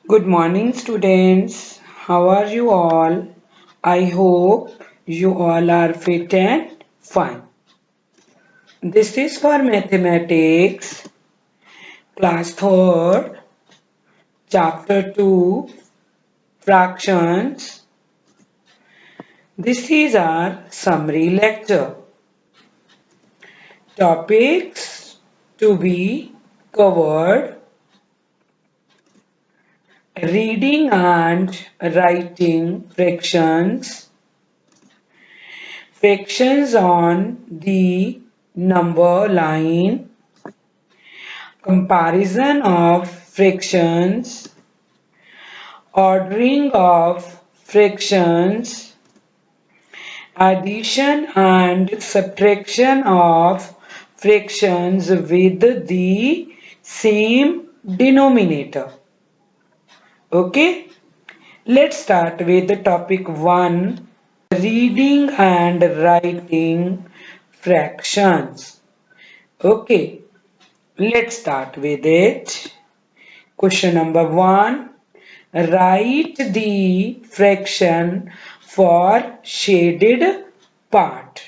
Good morning, students. How are you all? I hope you all are fit and fine. This is for mathematics, class 3rd, chapter 2, fractions. This is our summary lecture. Topics to be covered: reading and writing fractions, fractions on the number line, comparison of fractions, ordering of fractions, addition and subtraction of fractions with the same denominator. Okay, let's start with the topic 1, reading and writing fractions. Okay, let's start with it. Question number 1. Write the fraction for shaded part.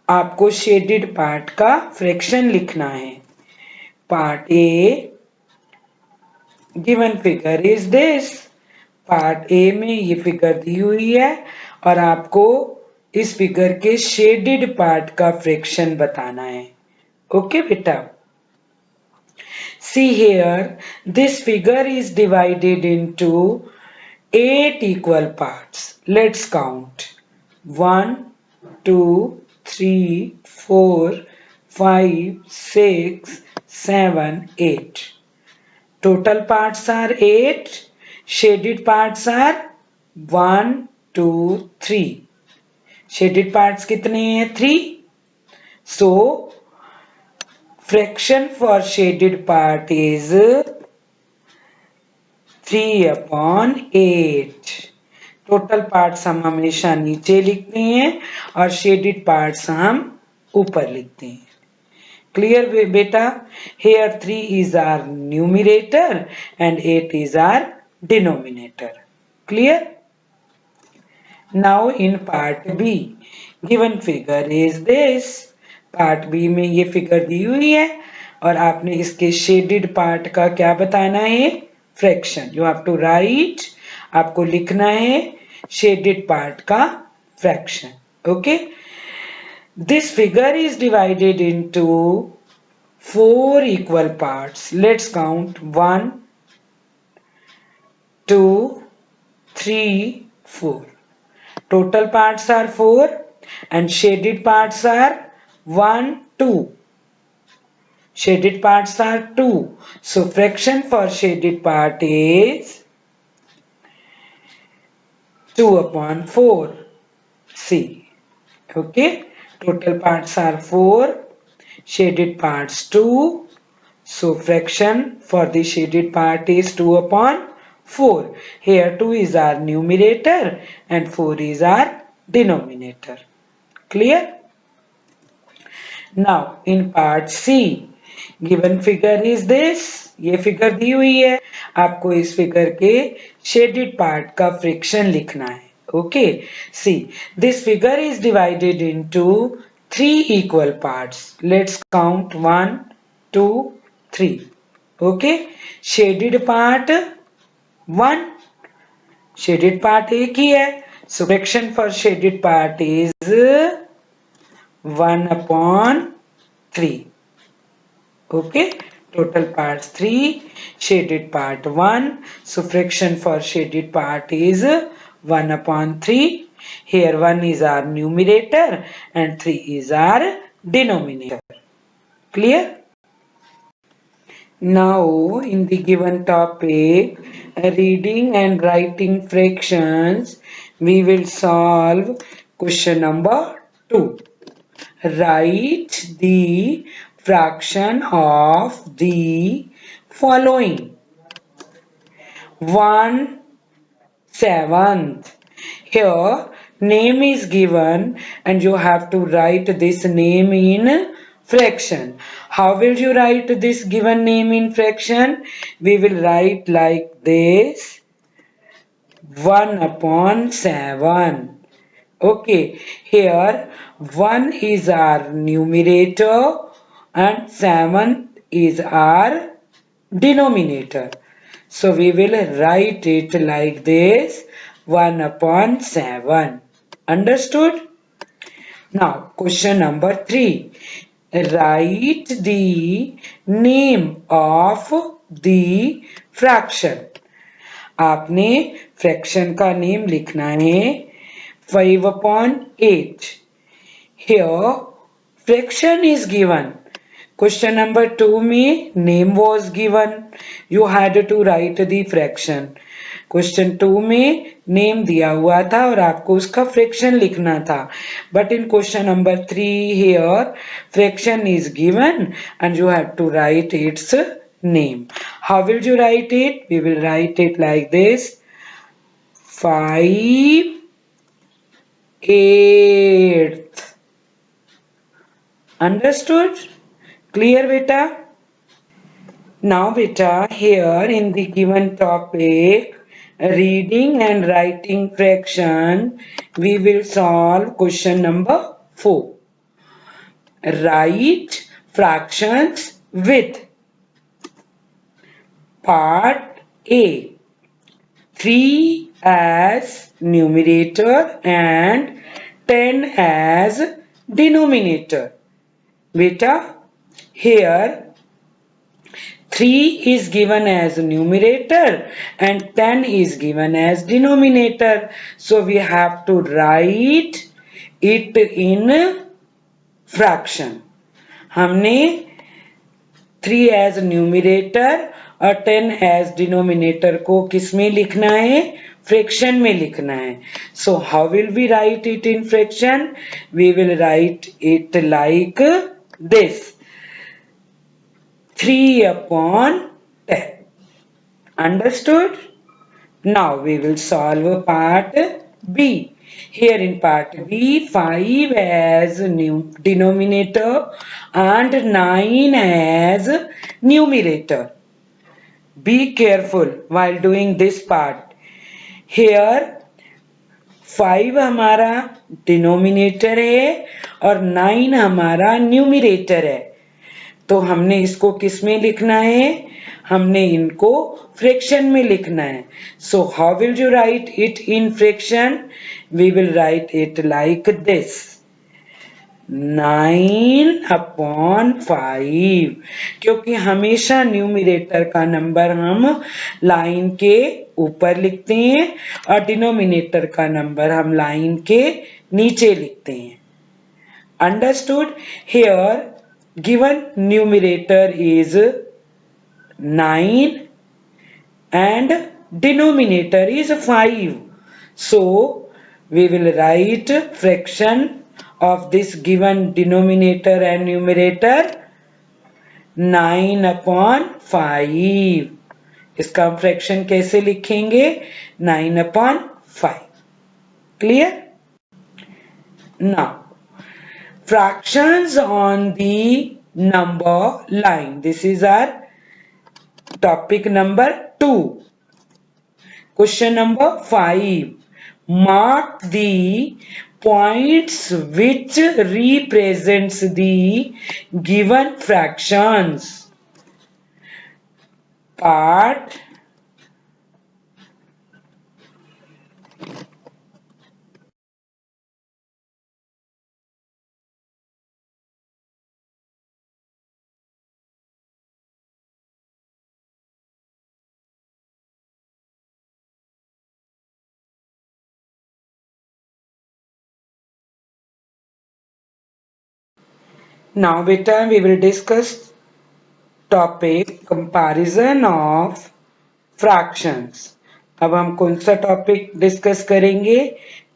आपको shaded part का fraction लिखना है. Part A, given figure is this. Part A में ये figure दी हुई है और आपको इस figure के shaded part का fraction बताना है. Okay बेटा. See here, this figure is divided into 8 equal parts. Let's count. 1, 2, 3, 4, 5, 6, 7, 8. Total parts are 8. Shaded parts are 1, 2, 3. Shaded parts कितने हैं? 3. So, fraction for shaded part is 3/8. Total parts हम हमेशा नीचे लिखते हैं और शेडेड पार्ट्स हम ऊपर लिखते हैं. क्लियर बेटा? Here 3 is our numerator and 8 is our denominator. Clear? Now in part B, given figure is this. Part B में ये फिगर दी हुई है और आपने इसके शेडेड पार्ट का क्या बताना है? Fraction. You have to write, आपको लिखना है शेडेड पार्ट का fraction. Okay, this figure is divided into 4 equal parts. Let's count 1, 2, 3, 4. Total parts are 4 and shaded parts are 1, 2. Shaded parts are 2. So fraction for shaded part is 2/4. C. Okay. Total parts are 4. Shaded parts 2. So fraction for the shaded part is 2/4. Here 2 is our numerator and 4 is our denominator. Clear? Now in part C, given figure is this. ये figure दी हुई है, आपको इस figure के shaded part का fraction लिखना है. Okay, see this figure is divided into 3 equal parts. Let's count 1, 2, 3. Okay, shaded part 1, shaded part एक ही है. So fraction for shaded part is 1/3. Okay, total parts 3, shaded part 1. So fraction for shaded part is 1/3. Here 1 is our numerator and 3 is our denominator. Clear? Now in the given topic, reading and writing fractions, we will solve question number 2. Write the fraction of the following: 1/7. Here name is given and you have to write this name in fraction. How will you write this given name in fraction? We will write like this, 1 upon 7. Okay, here 1 is our numerator and 7 is our denominator. So we will write it like this, 1 upon 7. Understood? Now, question number 3. Write the name of the fraction. आपने fraction का name लिखना है 5 upon 8. Here fraction is given. Question number 2 में name was given. You had to write the fraction. Question 2 में name दिया हुआ था और आपको उसका fraction लिखना था. But in question number 3 here fraction is given and you have to write its name. How will you write it? We will write it like this, 5/8. Understood? Clear, beta? Now, beta, here in the given topic, reading and writing fraction, we will solve question number 4. Write fractions with part A, 3 as numerator and 10 as denominator. Beta, here 3 is given as numerator and 10 is given as denominator. So we have to write it in fraction. हमने 3 as numerator और 10 as denominator को किस में लिखना है? Fraction में लिखना है. So how will we write it in fraction? We will write it like this, 3 upon 10. Understood? Now we will solve part B. Here in part B, 5 as denominator and 9 as numerator. Be careful while doing this part. Here 5 हमारा denominator है और 9 हमारा numerator है. तो हमने इसको किस में लिखना है? हमने इनको फ्रैक्शन में लिखना है. So how will you write it in fraction? We will write it like this, 9 upon 5. क्योंकि हमेशा न्यूमिरेटर का नंबर हम लाइन के ऊपर लिखते हैं और डिनोमिनेटर का नंबर हम लाइन के नीचे लिखते हैं. Understood? Here given numerator is 9 and denominator is 5. So we will write fraction of this given denominator and numerator 9 upon 5. इसका हम फ्रैक्शन कैसे लिखेंगे? 9 upon 5. Clear? Now, fractions on the number line. This is our topic number 2. Question number 5. Mark the points which represents the given fractions. Part Now beta, we will discuss topic comparison of fractions. अब हम कौन सा topic discuss करेंगे?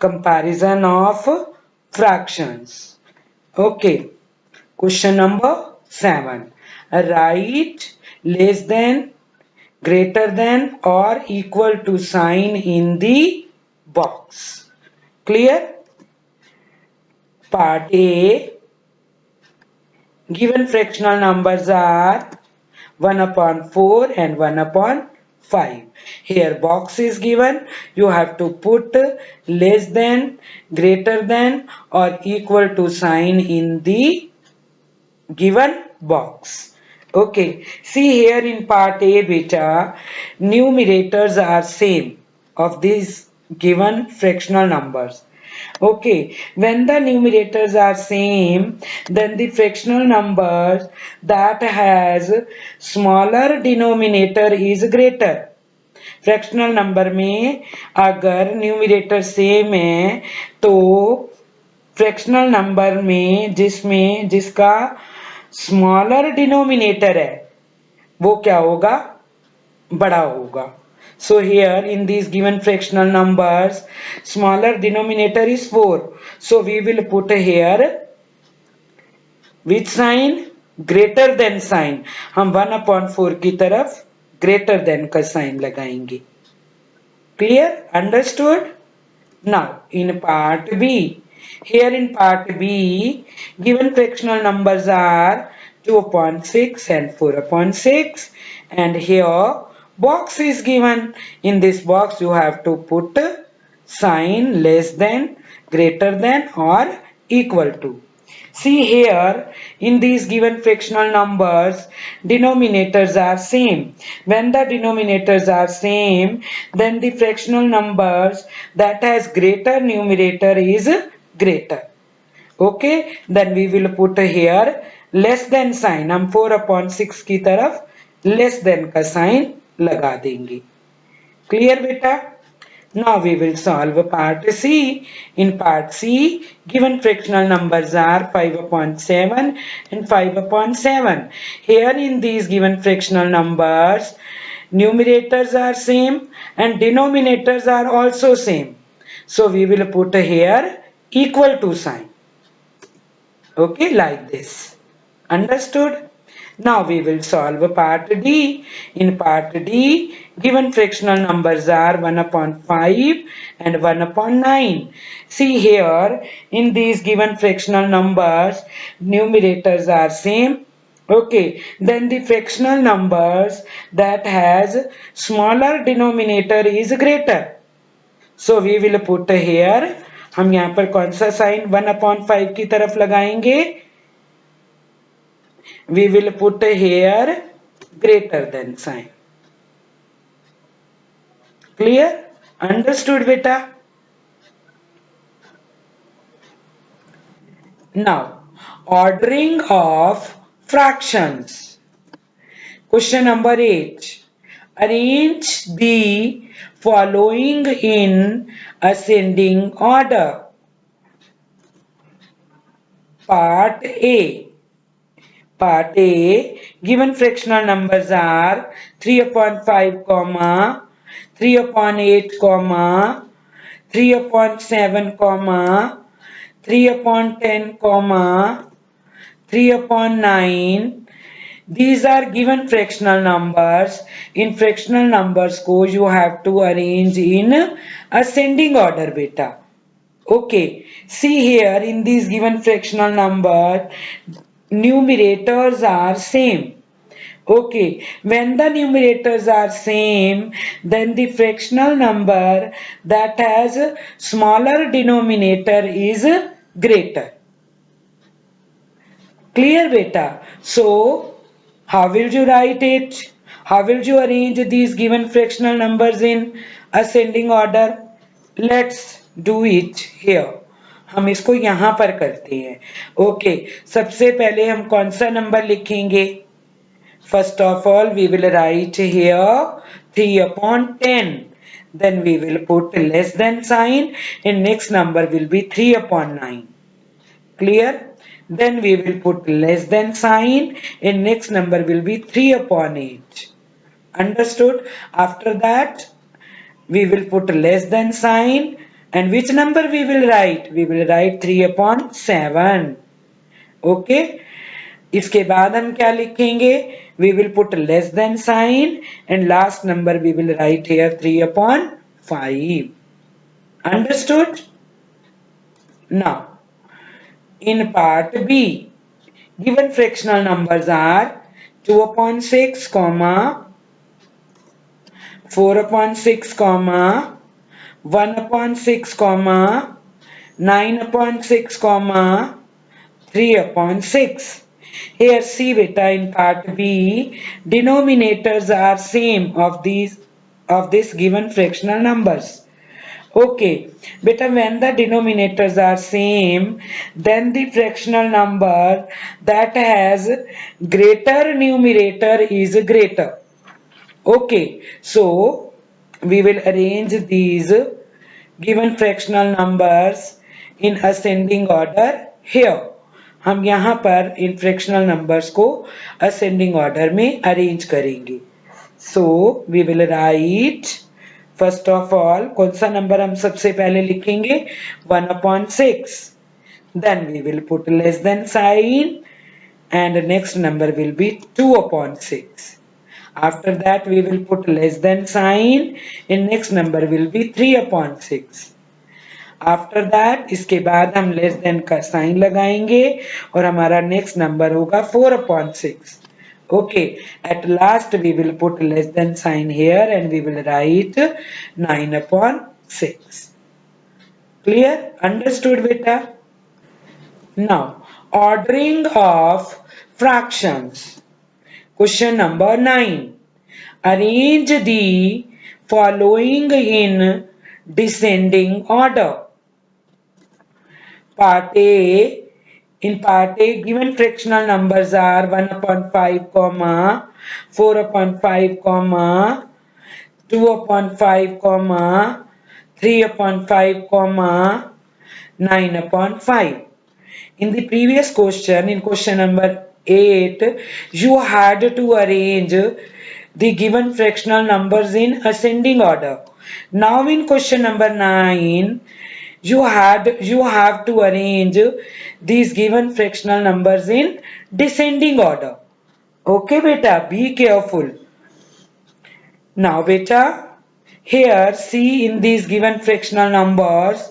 Comparison of fractions. Okay, question number 7. Right less than, greater than और equal to sign in the box. Clear? Part A, Given fractional numbers are 1 upon 4 and 1 upon 5. Here box is given. You have to put less than, greater than or equal to sign in the given box. Okay. See here in part A beta, numerators are same of these given fractional numbers. Okay, when the numerators are same, then the fractional numbers that has smaller denominator is greater. Fractional number में अगर numerator same है तो fractional number में जिसका smaller denominator है वो क्या होगा, बड़ा होगा. So here in these given fractional numbers, smaller denominator is 4. So we will put here which sign? Greater than sign. हम 1 upon 4 की तरफ greater than का sign लगाएंगे. Clear? Understood? Now in part B. Here in part B, given fractional numbers are 2 upon 6 and 4 upon 6. And here box is given. In this box you have to put sign less than, greater than or equal to. See here in these given fractional numbers denominators are same. When the denominators are same, then the fractional numbers that has greater numerator is greater. Okay, then we will put here less than sign. हम 4 upon 6 की तरफ less than का sign लगा देंगे. Clear बेटा? Now we will solve part C. In part C, given fractional numbers are 5 upon 7 and 5 upon 7. Here in these given fractional numbers, numerators are same and denominators are also same. So we will put here equal to sign. Okay, like this. Understood? Now we will solve part D. In part D, given fractional numbers are 1 upon 5 and 1 upon 9. See here, in these given fractional numbers, numerators are same. Okay, then the fractional numbers that has smaller denominator is greater. So we will put here, हम यहाँ पर कौन सा sign 1 upon 5 की तरफ लगाएंगे? We will put here greater than sign. Clear? Understood beta? Now, ordering of fractions. Question number 8. Arrange the following in ascending order. Part A. Part A, given fractional numbers are 3 upon 5, 3 upon 8, 3 upon 7, 3 upon 10, 3 upon 9. These are given fractional numbers. In fractional numbers को you have to arrange in ascending order beta. Okay, see here in these given fractional number, numerators are same. Okay, when the numerators are same, then the fractional number that has smaller denominator is greater. Clear beta? So, how will you write it? How will you arrange these given fractional numbers in ascending order? Let's do it here. हम इसको यहां पर करते हैं. Okay, सबसे पहले हम कौन सा नंबर लिखेंगे? First of all, we will write here 3 upon 10. Then we will put less than sign and next number will be 3 upon 9. Clear? Then we will put less than sign and next number will be 3 upon 8. Understood? After that, we will put less than sign and which number we will write? We will write 3 upon 7. Okay? इसके बाद हम क्या लिखेंगे? We will put less than sign and last number we will write here 3 upon 5. Understood? Now, in part B, Given fractional numbers are 2 upon 6, comma 4 upon 6, comma 1 upon 6, comma 9 upon 6, comma 3 upon 6. Here see beta, in part B, denominators are same of this given fractional numbers. Okay, beta, when the denominators are same, then the fractional number that has greater numerator is greater. Okay, so we will arrange these given fractional numbers in ascending order here. हम यहाँ पर इन fractional numbers को ascending order में arrange करेंगे. So we will write first of all कौन सा number हम सबसे पहले लिखेंगे 1 upon 6. Then we will put less than sign and next number will be 2 upon 6. After that we will put less than sign and next number will be 3 upon 6. After that इसके बाद हम less than का sign लगाएंगे और हमारा next number होगा 4 upon 6. Okay, at last we will put less than sign here and we will write 9 upon 6. Clear? Understood बेटा? Now ordering of fractions. Question number 9. Arrange the following in descending order. Part A. In part A, given fractional numbers are 1 upon 5, comma 4 upon 5, comma 2 upon 5, comma 3 upon 5, comma 9 upon 5. In the previous question, in question number 8, you had to arrange the given fractional numbers in ascending order. Now in question number 9, you have to arrange these given fractional numbers in descending order. Okay beta, be careful. Now beta, here see in these given fractional numbers,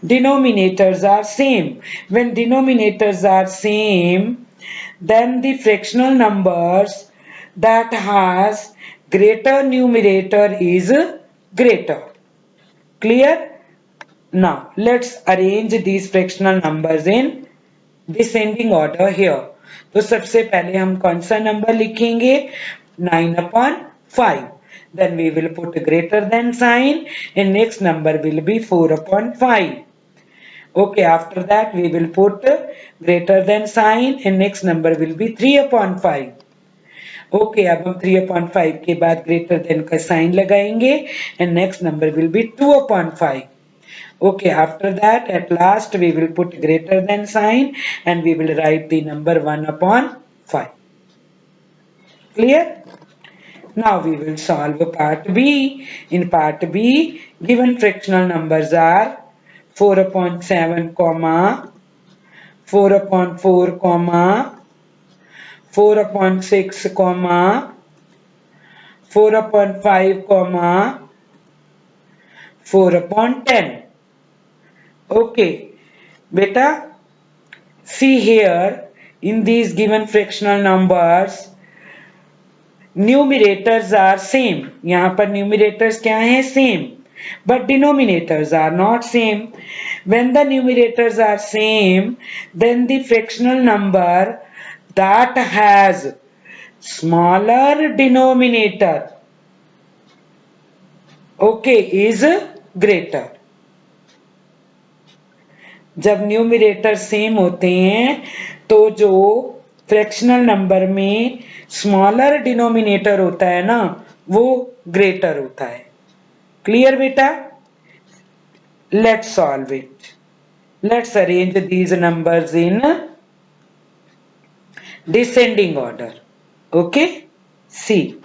denominators are same. When denominators are same, then the fractional numbers that has greater numerator is greater. Clear? Now let's arrange these fractional numbers in descending order here. तो सबसे पहले हम कौन सा number लिखेंगे 9 upon 5. Then we will put greater than sign and next number will be 4 upon 5. Okay, after that we will put greater than sign and next number will be 3 upon 5. Okay, अब हम 3 upon 5 के बाद greater than का sign लगाएंगे and next number will be 2 upon 5. Okay, after that at last we will put greater than sign and we will write the number 1 upon 5. Clear? Now we will solve part B. In part B given fractional numbers are 4 upon 7, 4 upon 4, 4 upon 6, 4 upon 5, 4 upon 10. Okay, beta, see here in these given fractional numbers, numerators are same. यहाँ पर numerators क्या हैं? Same. But denominators are not same. When the numerators are same, then the fractional number that has smaller denominator, okay, is greater. जब numerator same होते हैं तो जो fractional number में स्मॉलर डिनोमिनेटर होता है ना, वो ग्रेटर होता है. क्लियर बेटा? Let's solve it. Let's arrange these numbers in descending order. Okay, see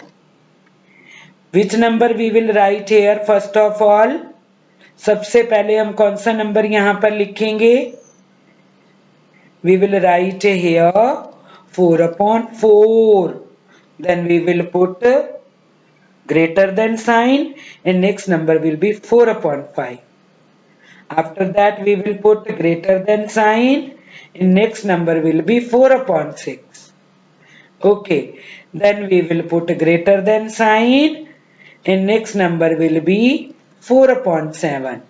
which number we will write here. First of all, सबसे पहले हम कौन सा नंबर यहां पर लिखेंगे? We will write here 4 upon 4. Then we will put greater than sign and next number will be 4 upon 5. After that we will put greater than sign and next number will be 4 upon 6. Okay, then we will put greater than sign and next number will be 4 upon 7.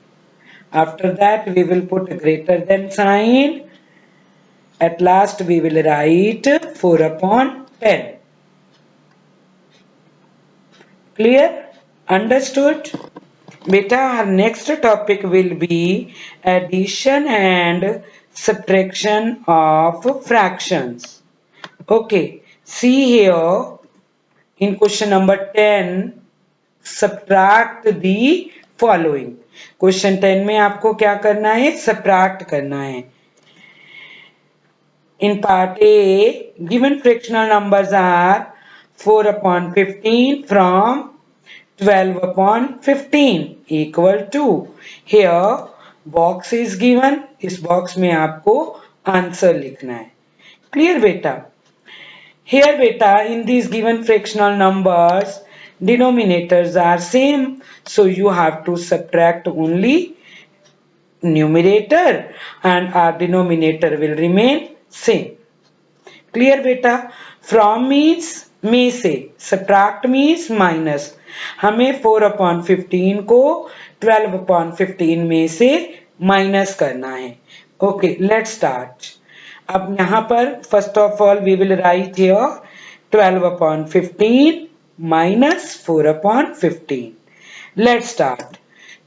After that we will put greater than sign. At last we will write 4 upon 10. Clear? Understood? Beta, our next topic will be addition and subtraction of fractions. Okay, see here in question number 10, subtract the following. Question 10 में आपको क्या करना है? Subtract करना है. In part A, given fractional numbers are 4 upon 15 from 12 upon 15 equal to. Here box is given. इस box में आपको आंसर लिखना है. Clear beta? Here beta, in these given fractional numbers, denominators are same, so you have to subtract only numerator and our denominator will remain same. Clear beta? From means में से, subtract means minus. हमें 4 upon 15 को 12 upon 15 में से minus करना है. Okay, let's start. अब यहाँ पर first of all we will write here 12 upon 15 minus 4 upon 15. Let's start.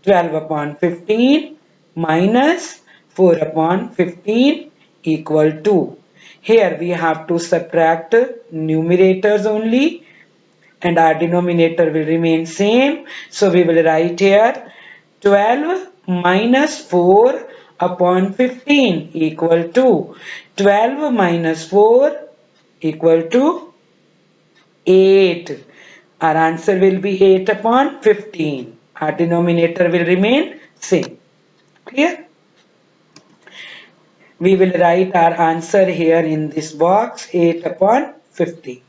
12 upon 15 minus 4 upon 15 equal to. Here we have to subtract numerators only and our denominator will remain same. So we will write here 12 minus 4 upon 15 equal to 12 minus 4 equal to 8. Our answer will be 8 upon 15. Our denominator will remain same. Clear? We will write our answer here in this box 8 upon 15.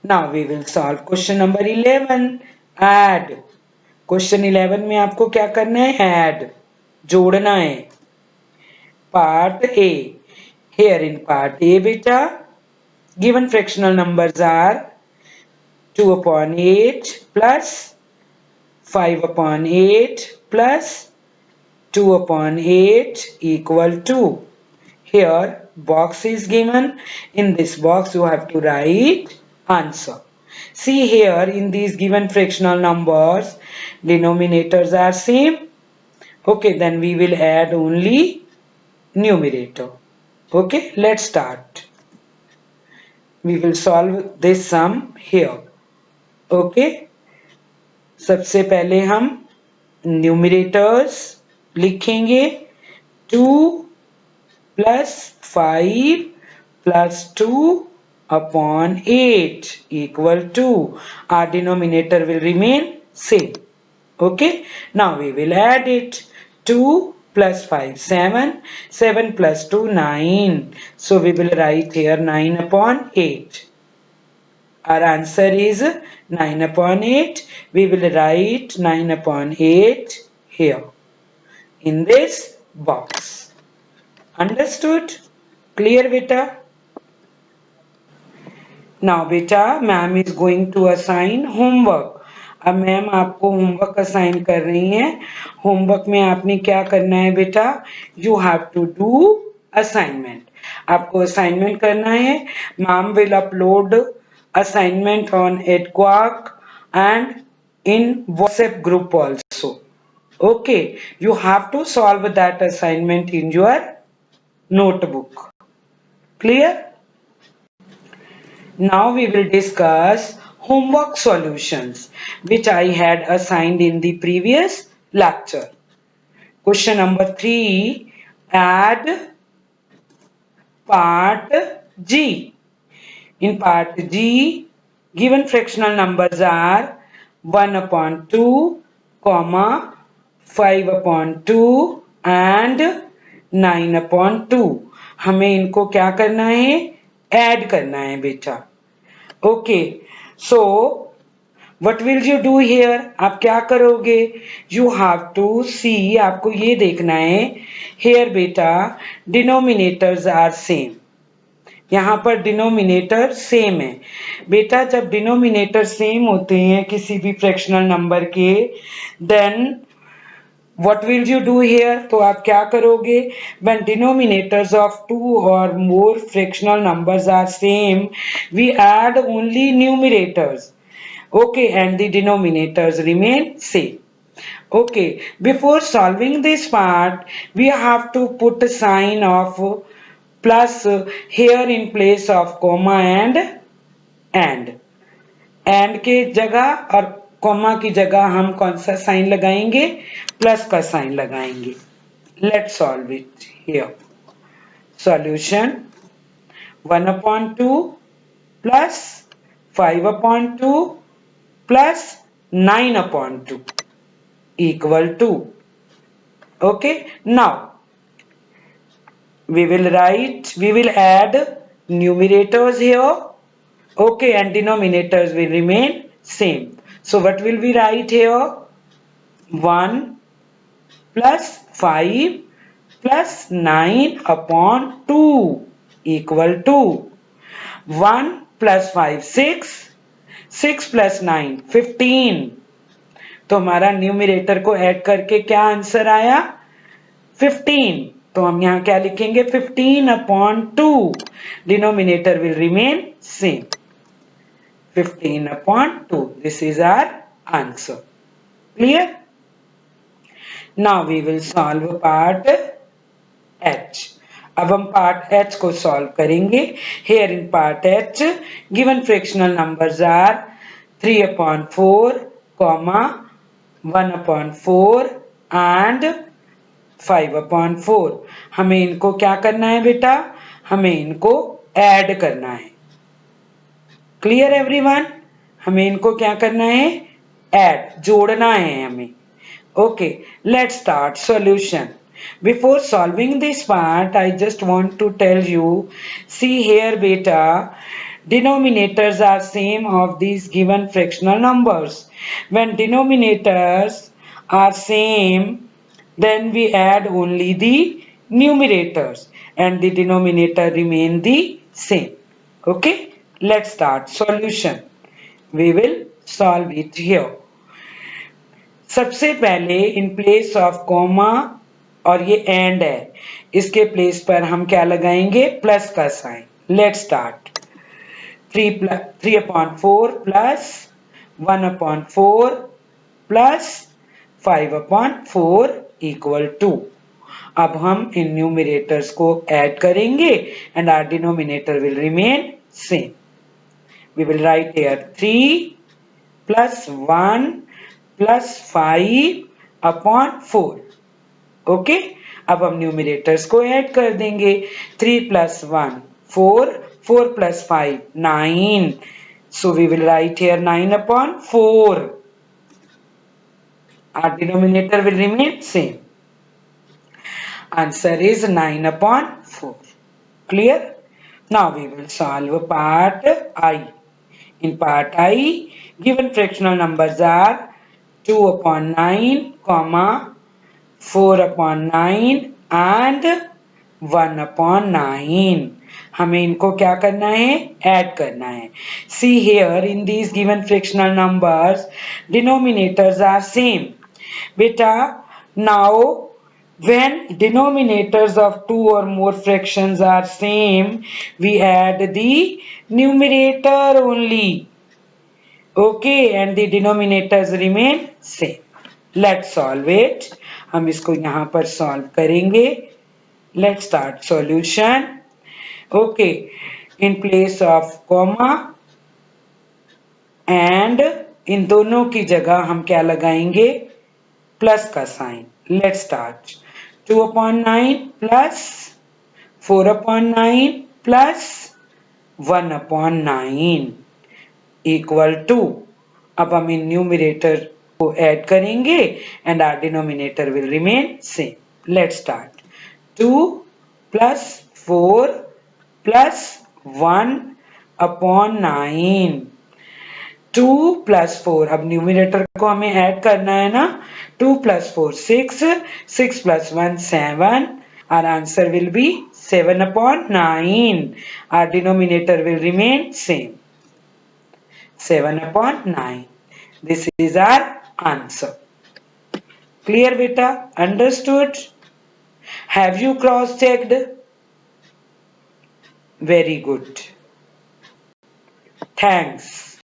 Now we will solve question number 11. Add. Question 11 में आपको क्या करना है? Add. जोड़ना है. Part A. Here in part A beta, given fractional numbers are 2 upon 8 plus 5 upon 8 plus 2 upon 8 equal to. Here box is given. In this box you have to write answer. See here in these given fractional numbers, denominators are same. Okay, then we will add only numerator. Okay, let's start. We will solve this sum here. Okay, सबसे पहले हम numerators लिखेंगे 2 plus 5 plus 2 upon 8 equal to. Our denominator will remain same. Okay, now we will add it. 2 plus 5 7, 7 plus 2 9. So we will write here 9 upon 8. Our answer is 9 upon 8. We will write 9 upon 8 here in this box. Understood? Clear beta? Now beta, ma'am is going to assign homework. अब ma'am आपको homework assign कर रही हैं. Homework में आपने क्या करना है बेटा? You have to do assignment. आपको असाइनमेंट करना है. Ma'am will upload assignment on Edquack and in WhatsApp group also. Okay, you have to solve that assignment in your notebook. Clear? Now we will discuss homework solutions which I had assigned in the previous lecture. Question number 3, add part G. In part G, given fractional numbers are 1 upon 2, 5 upon 2 and 9 upon 2. हमें इनको क्या करना है? Add करना है बेटा. Okay, so What will you do here? आप क्या करोगे? You have to see, आपको ये देखना है here बेटा denominators are same. यहाँ पर डिनोमिनेटर सेम है बेटा। जब डिनोमिनेटर सेम होते हैं किसी भी फ्रैक्शनल नंबर के, then what will you do here? तो आप क्या करोगे? When denominators of two or more fractional numbers are same, we add only numerators. Okay, and the denominators remain same. Okay, before solving this part, we have to put a sign of plus here in place of comma and के जगह और comma की जगह हम कौन सा sign लगाएंगे? Plus का साइन लगाएंगे। Let's solve it here. Solution 1/2 plus 5/2 plus 9/2 equal to, okay, now we will add numerators here, okay, and denominators will remain same. So what will we write here? 1 plus 5 plus 9/2 equal to 1 plus 5 6 plus 9 15। तो हमारा numerator को add करके क्या answer आया? 15। तो हम यहाँ क्या लिखेंगे? 15/2। Denominator will remain same, 15/2। This is our answer. Clear? Now we will solve part H. अब हम पार्ट एच को सॉल्व करेंगे। Here in part H given fractional numbers are 3/4, 1/4 and 5/4। हमें इनको क्या करना है बेटा? हमें इनको ऐड करना है। Clear everyone? हमें इनको क्या करना है? ऐड, जोड़ना है हमें। Okay, let's start solution. Before solving this part, I just want to tell you, see here beta, denominators are same of these given fractional numbers. When denominators are same, then we add only the numerators and the denominator remain the same. Okay, let's start solution. We will solve it here. सबसे पहले in place of comma और ये and है, इसके place पर हम क्या लगाएंगे? प्लस का साइन। Let's start. 3/4 plus 1/4 plus 5/4 equal to. अब हम इन न्यूमरेटर्स को ऐड करेंगे and our denominator will remain same. We will write here 3 plus 1 plus 5/4। Okay, अब हम न्यूमरेटर्स को ऐड कर देंगे। 3 plus 1 4, 4 plus 5 9। So we will write here 9/4। Our denominator will remain same. Answer is 9/4। Clear? Now we will solve part I. In part I given fractional numbers are 2/9, 4/9 and 1/9। हमें इनको क्या करना है? Add करना है। See here in these given fractional numbers, denominators are same. बेटा, now when denominators of two or more fractions are same, we add the numerator only. Okay, and the denominators remain same. Let's solve it. हम इसको यहां पर solve करेंगे। Let's start solution. Okay, in place of comma and इन दोनों की जगह हम क्या लगाएंगे? प्लस का साइन। Let's start. 2/9 plus 4/9 plus 1/9 equal to. अब हम इन न्यूमरेटर को ऐड करेंगे and our denominator will remain same. Let's start. 2 plus 4 plus 1/9। 2 plus 4, अब न्यूमिनेटर को हमें ऐड करना है ना, 2 plus 4 6, 6 plus 1 7, our answer will be 7 upon 9, our denominator will remain same, 7 upon 9, this is our answer. Clear beta? Understood? Have you cross checked? Very good. Thanks.